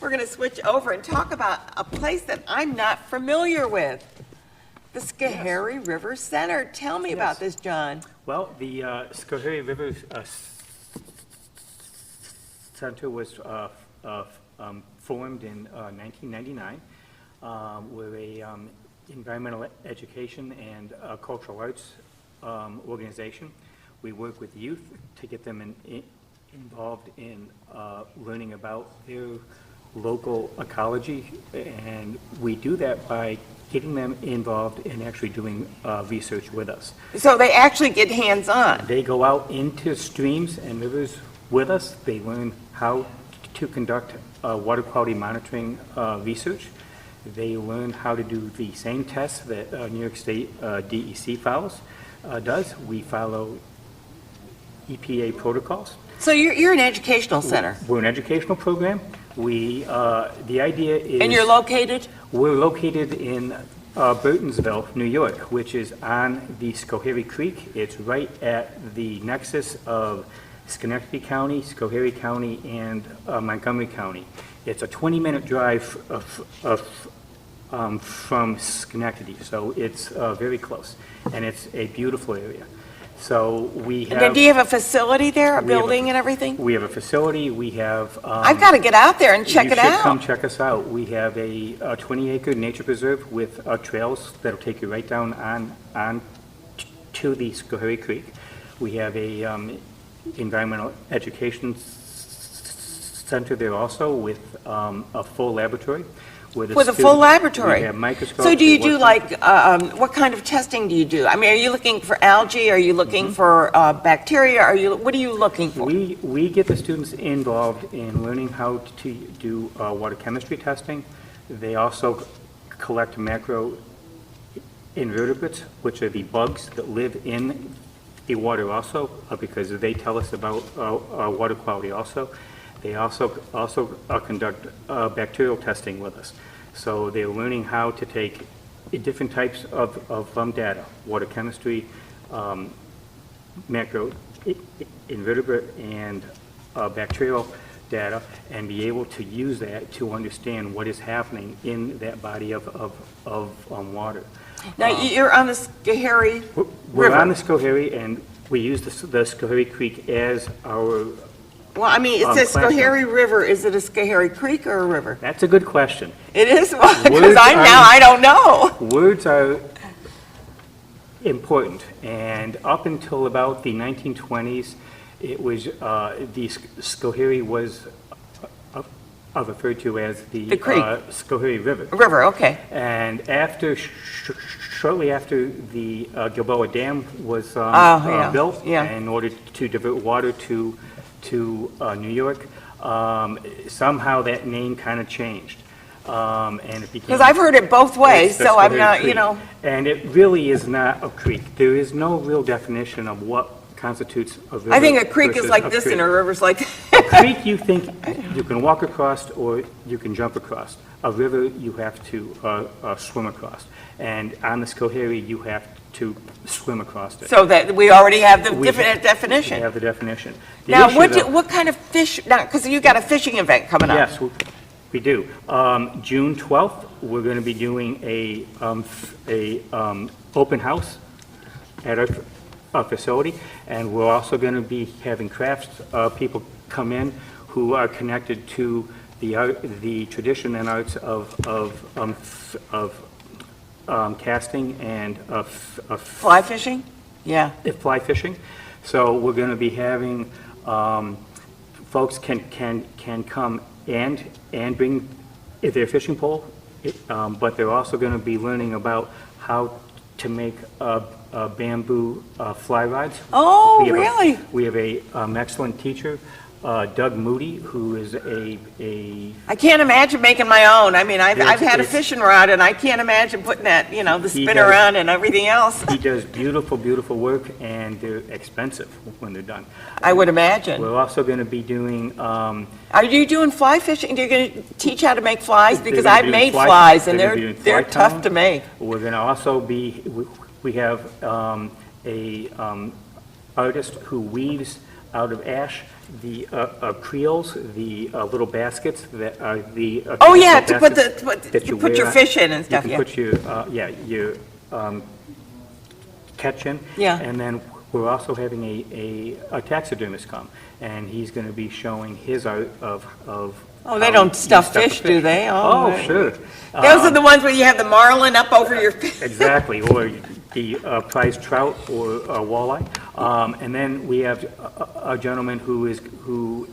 we're going to switch over and talk about a place that I'm not familiar with, the Schoharie River Center. Tell me about this, John. Well, the Schoharie River Center was formed in 1999. We're a environmental education and cultural arts organization. We work with youth to get them involved in learning about their local ecology, and we do that by getting them involved in actually doing research with us. So they actually get hands-on. They go out into streams and rivers with us. They learn how to conduct water quality monitoring research. They learn how to do the same tests that New York State DEC does. We follow EPA protocols. So you're an educational center. We're an educational program. The idea is... And you're located? We're located in Burtonsville, New York, which is on the Schoharie Creek. It's right at the nexus of Schenectady County, Schoharie County, and Montgomery County. It's a 20-minute drive from Schenectady, so it's very close, and it's a beautiful area. So we have... And do you have a facility there, a building and everything? We have a facility. We have... I've got to get out there and check it out. You should come check us out. We have a 20-acre nature preserve with trails that'll take you right down on to the Schoharie Creek. We have a environmental education center there also with a full laboratory. With a full laboratory. We have microscopes. So do you do like, what kind of testing do you do? I mean, are you looking for algae? Are you looking for bacteria? What are you looking for? We get the students involved in learning how to do water chemistry testing. They also collect macro invertebrates, which are the bugs that live in the water also, because they tell us about water quality also. They also conduct bacterial testing with us. So they're learning how to take different types of data, water chemistry, macro invertebrate, and bacterial data, and be able to use that to understand what is happening in that body of water. Now, you're on the Schoharie River. We're on the Schoharie, and we use the Schoharie Creek as our... Well, I mean, it says Schoharie River. Is it a Schoharie Creek or a river? That's a good question. It is? Because I don't know. Words are important, and up until about the 1920s, it was the Schoharie was referred to as the creek. Schoharie River. River, okay. And shortly after the Gilboa Dam was built, in order to divert water to New York, somehow that name kind of changed. And it became... Because I've heard it both ways, so I'm not, creek. And it really is not a creek. There is no real definition of what constitutes a river. I think a creek is like this and a river's like a creek, you think you can walk across or you can jump across. A river, you have to swim across. And on the Schoharie, you have to swim across it. So that we already have the definition. We have the definition. Now, what kind of fish, now, because you got a fishing event coming up. Yes, we do. June 12th, we're going to be doing a open house at our facility, and we're also going to be having crafts people come in who are connected to the tradition and arts of casting and fly fishing? Yeah. Fly fishing. So we're going to be having folks can come and bring their fishing pole, but they're also going to be learning about how to make bamboo fly rods. Oh, really? We have an excellent teacher, Doug Moody, who is I can't imagine making my own. I mean, I've had a fishing rod, and I can't imagine putting that, the spinner on and everything else. He does beautiful, beautiful work, and they're expensive when they're done. I would imagine. We're also going to be doing... Are you doing fly fishing? Are you going to teach how to make flies? Because I've made flies, and they're tough to make. We're going to also be... We have a artist who weaves out of ash creels, the little baskets that are the. Oh, yeah, to put baskets that you put your wear fish in and stuff, You yeah. can put your catch in. Yeah. And then we're also having a taxidermist come, and he's going to be showing his art of. Oh, they how don't you stuff stuff a fish, do they? Oh, right. sure. Those are the ones where you have the marlin up over your fish. Exactly, or the prize trout or walleye. And then we have a gentleman who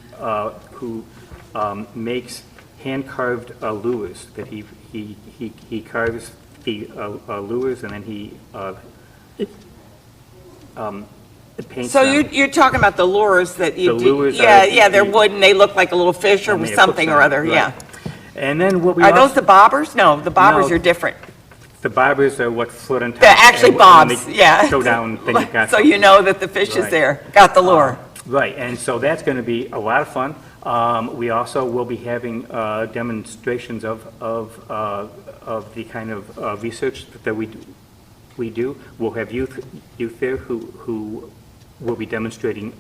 makes hand-carved lures, that he carves the lures, and then he paints So them. you're talking about the lures that you The do? lures Yeah, are yeah, they're the- wooden, they look like a little fish And or they something hook or them, other, right. yeah. And then what we Are also. those the bobbers? No, the bobbers No. are different. The bobbers are what float on top. They're actually and when they bobs, yeah. Go down, then you got. So you know that the fish is Right. there, got the lure. Right, and so that's going to be a lot of fun. We also will be having demonstrations of the kind of research that we do. We'll have youth there who will be demonstrating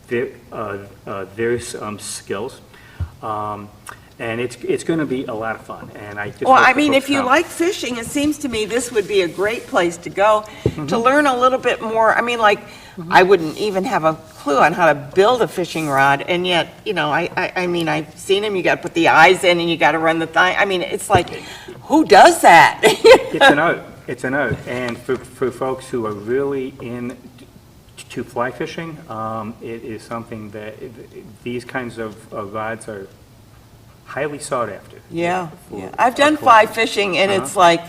their skills. And it's going to be a lot of fun, and I just. Well, hope I the mean, folks if you come. like fishing, it seems to me this would be a great place to go Mm-hmm. to learn a little bit more. I mean, like, I wouldn't even have a clue on how to build a fishing rod, and yet, you know, I mean, I've seen them, you got to put the eyes in and you got to run the thing. I mean, it's like, who does that? It's an art, and for folks who are really to fly fishing, it is something that, these kinds of rods are highly sought after. Yeah, for- yeah. I've done for- fly fishing, and it's like,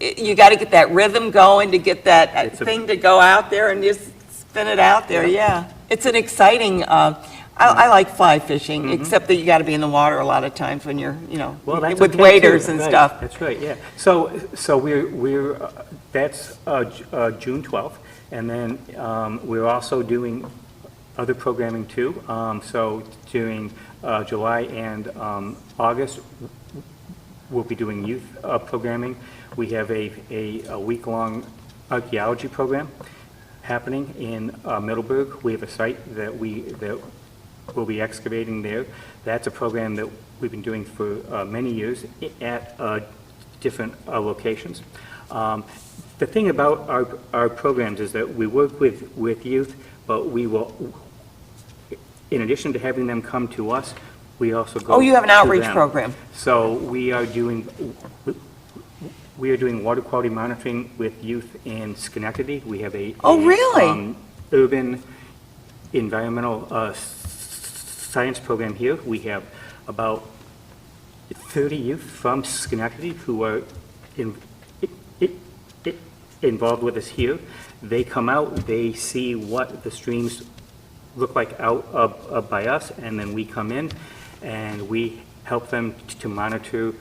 you got to get that rhythm going to get that It's a- thing to go out there and just spin it out there, yeah. It's an exciting, I like fly fishing, except that you got to be in the water a lot of times when you're, you know, Well, that's with okay, waders too. and Right, stuff. That's right, yeah. So we're that's June 12th, and then we're also doing other programming too. So during July and August, we'll be doing youth programming. We have a week-long archaeology program happening in Middleburg. We have a site that we'll be excavating there. That's a program that we've been doing for many years at different locations. The thing about our programs is that we work with youth, but we will, in addition to having them come to us, we also go. Oh, you have an to outreach them. program. So we are doing water quality monitoring with youth in Schenectady. We have Oh, really? Urban environmental science program here. We have about 30 youth from Schenectady who are involved with us here. They come out, they see what the streams look like out by us, and then we come in and we help them to monitor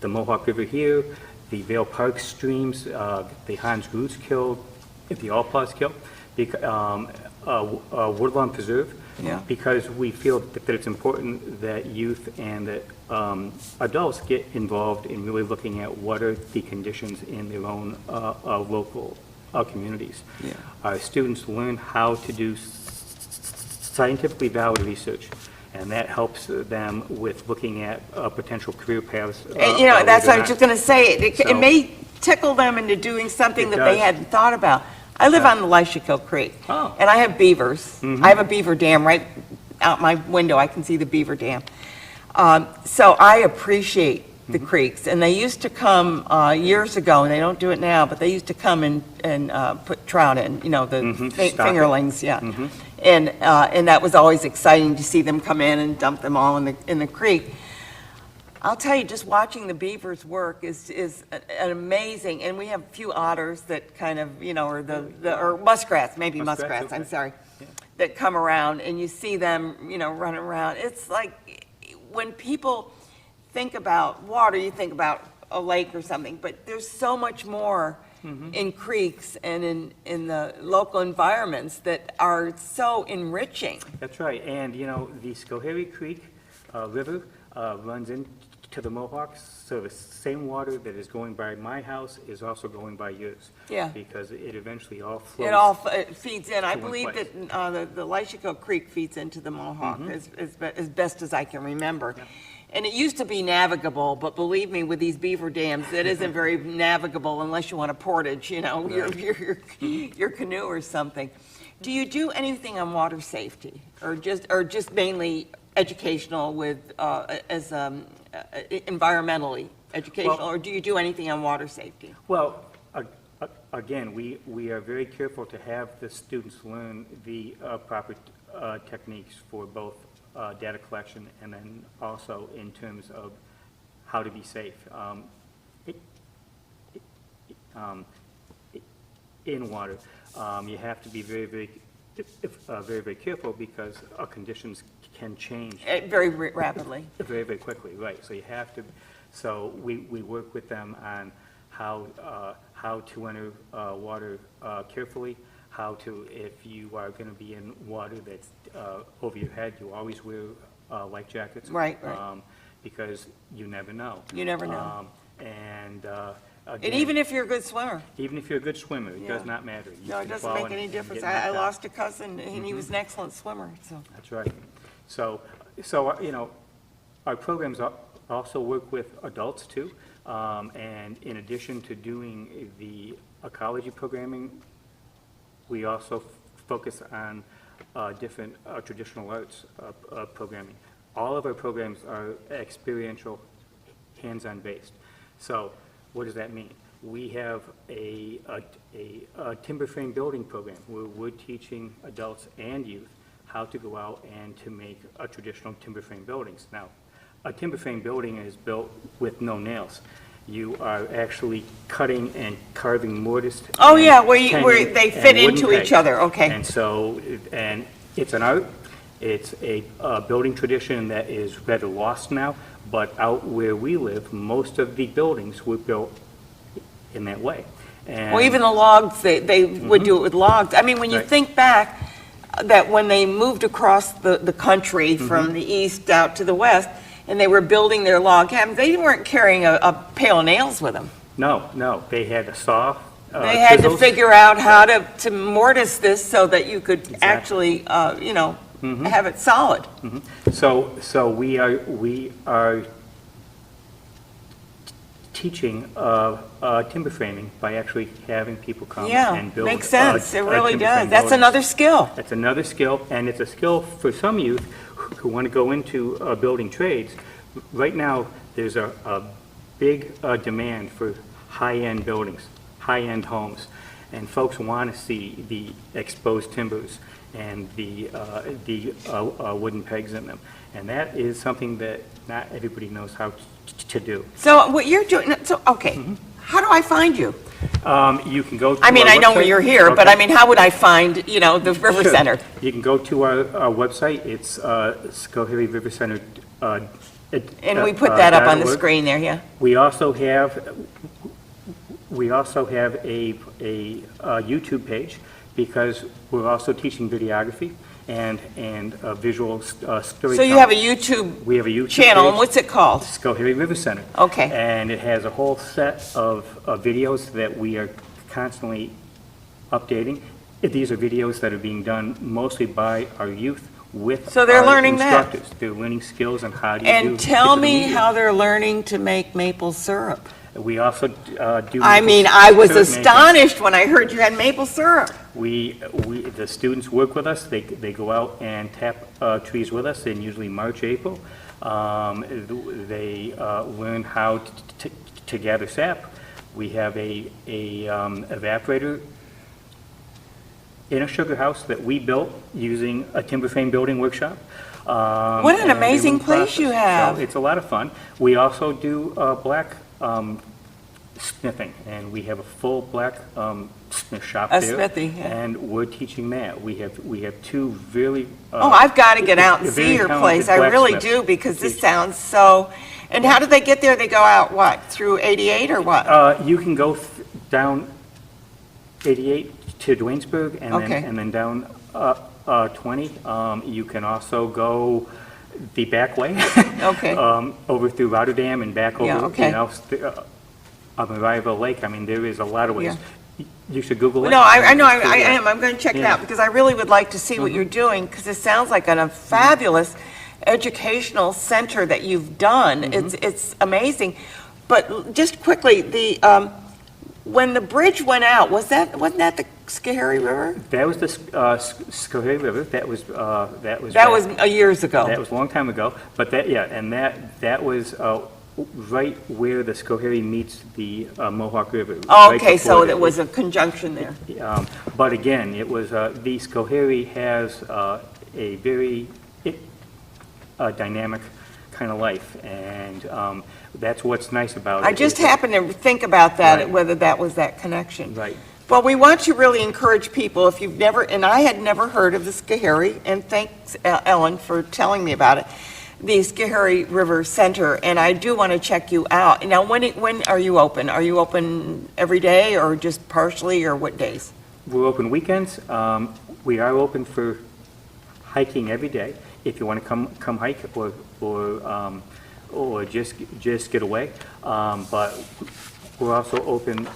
the Mohawk River here, the Vale Park streams, the Hans Groot's Kill, the All-Paws Kill, Woodlawn Preserve. Yeah. Because we feel that it's important that youth and that adults get involved in really looking at what are the conditions in their own local communities. Yeah. Our students learn how to do scientifically valid research, and that helps them with looking at potential career paths. And, you know, that's what I was just going to say. It So- may tickle them into doing something It that they does. hadn't thought about. I live on the Leishikill Creek, Oh. and I have beavers. I have a beaver dam right out my window. I can see the beaver dam. So I appreciate the creeks, and they used to come years ago, and they don't do it now, but they used to come and put trout in, you know, the stock it. fingerlings, yeah. And that was always exciting to see them come in and dump them all in the creek. I'll tell you, just watching the beavers work is an amazing, and we have a few otters that kind of, you know, or muskrats, maybe muskrats, I'm okay. sorry, that come around, and you see them, you know, running around. It's like, when people think about water, you think about a lake or something, but there's so much more in creeks and in the local environments that are so enriching. That's right, and you know, the Schoharie Creek River runs into to the Mohawks, so the same water that is going by my house is also going by yours. Yeah. Because it eventually all flows. It all it feeds in. I to one believe place. that the Leishiko Creek feeds into the Mohawk as best as I can remember. And it used to be navigable, but believe me, with these beaver dams, it isn't very navigable unless you want a portage, you know, your canoe or something. Do you do anything on water safety, or just mainly educational with environmentally educational, Well- or do you do anything on water safety? Well, again, we are very careful to have the students learn the proper techniques for both data collection and then also in terms of how to be safe. In water, you have to be very, very careful because conditions can change Very rapidly. very, very quickly, right? So you have to, so we work with them on how to enter water carefully, how to, if you are going to be in water that's over your head, you always wear life jackets. Right. Because you never know. You never know. And And again, even if you're a good swimmer. even if you're a good swimmer, it does Yeah. not matter. You No, it can doesn't fall make and- any and difference. get I knocked out. lost a cousin, and he was an excellent swimmer, so. That's right. So, you know, our programs also work with adults too. And in addition to doing the ecology programming, we also focus on different traditional arts programming. All of our programs are experiential, hands-on based. So what does that mean? We have a timber frame building program where we're teaching adults and youth how to go out and to make traditional timber frame buildings. Now, a timber frame building is built with no nails. You are actually cutting and carving mortise. Oh, and yeah, where tenon they and fit wooden into each pegs. other, okay. And so, and it's an art, it's a building tradition that is rather lost now, but out where we live, most of the buildings were built in that way. Well, even the logs, they would do it with logs. I mean, when you Right. think back, that when they moved across the country from the east out to the west, and they were building their log cabins, they weren't carrying a pail of nails with them. No, they had a saw, They had to chisels. figure out how to mortise this so that you could actually, have it solid. So we are teaching timber framing by actually having people come Yeah, and build. makes sense. It a really timber does. frame That's building. another skill. That's another skill, and it's a skill for some youth who want to go into building trades. Right now, there's a big demand for high-end buildings, high-end homes, and folks want to see the exposed timbers and the wooden pegs in them. And that is something that not everybody knows how to do. So what you're doing, okay, how do I find you? You can go to I mean, our I know website. you're here, but Okay. I mean, how would I find, the River Sure. Center? You can go to our website, it's Schoharie River Center. And we put that up on the .org. screen there, yeah? We also have a YouTube page because we're also teaching videography and visual storytelling. So you have a YouTube We have a YouTube channel, and page, what's it called? Schoharie River Center. Okay. And it has a whole set of videos that we are constantly updating. These are videos that are being done mostly by our youth with So they're our learning that. instructors. They're learning skills on how do you do And tell digital me media. how they're learning to make maple syrup. We also do. I mean, maple I was syrup making. astonished when I heard you had maple syrup. The students work with us, they go out and tap trees with us in usually March, April. They learn how to gather sap. We have a evaporator in a sugar house that we built using a timber frame building workshop. What an and they amazing learn the place you process. have. So it's a lot of fun. We also do black smithing, and we have a full black smith shop A there. smithy, yeah. And we're teaching that. We have two really. Oh, I've got to get out and very see your talented place. I really blacksmiths. do, because this sounds so, and how do they get there? They go out, what, through 88 or what? You can go down 88 to Duanesburg Okay. and then down 20. You can also go the back way. Okay. Over through Rotterdam and back Yeah, over, okay. Up Mariahville Lake. I mean, there is a lot of ways. You should Google it. No, I know, I Yeah. am. I'm going to check it Yeah. out because I really would like to see what you're doing because it sounds like a fabulous educational center that you've done. It's amazing. But just quickly, when the bridge went out, wasn't that the Schoharie River? That was the Schoharie River. That was That back- was years ago. That was a long time ago, but that was right where the Schoharie meets the Mohawk River. Oh, right okay, so before there was a conjunction there. But again, it was, the Schoharie has a very dynamic kind of life, and that's what's nice about it. I just is that- happened to think about that, Right. whether that was that connection. Right. Well, we want to really encourage people, if you've never, and I had never heard of the Schoharie, and thanks, Ellen, for telling me about it, the Schoharie River Center, and I do want to check you out. Now, when are you open? Are you open every day, or just partially, or what days? We're open weekends. We are open for hiking every day. If you want to come hike or just get away. But we're also open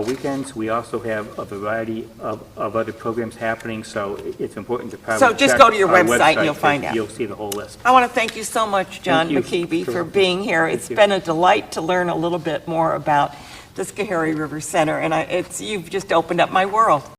weekends. We also have a variety of other programs happening, so it's important to probably So just check go to your our website and you'll find because out. You'll see the whole list. I want to thank you so much, John Thank you. McKeeby, for Sure. being here. It's you. been a delight to learn a little bit more about the Schoharie River Center, and you've just opened up my world.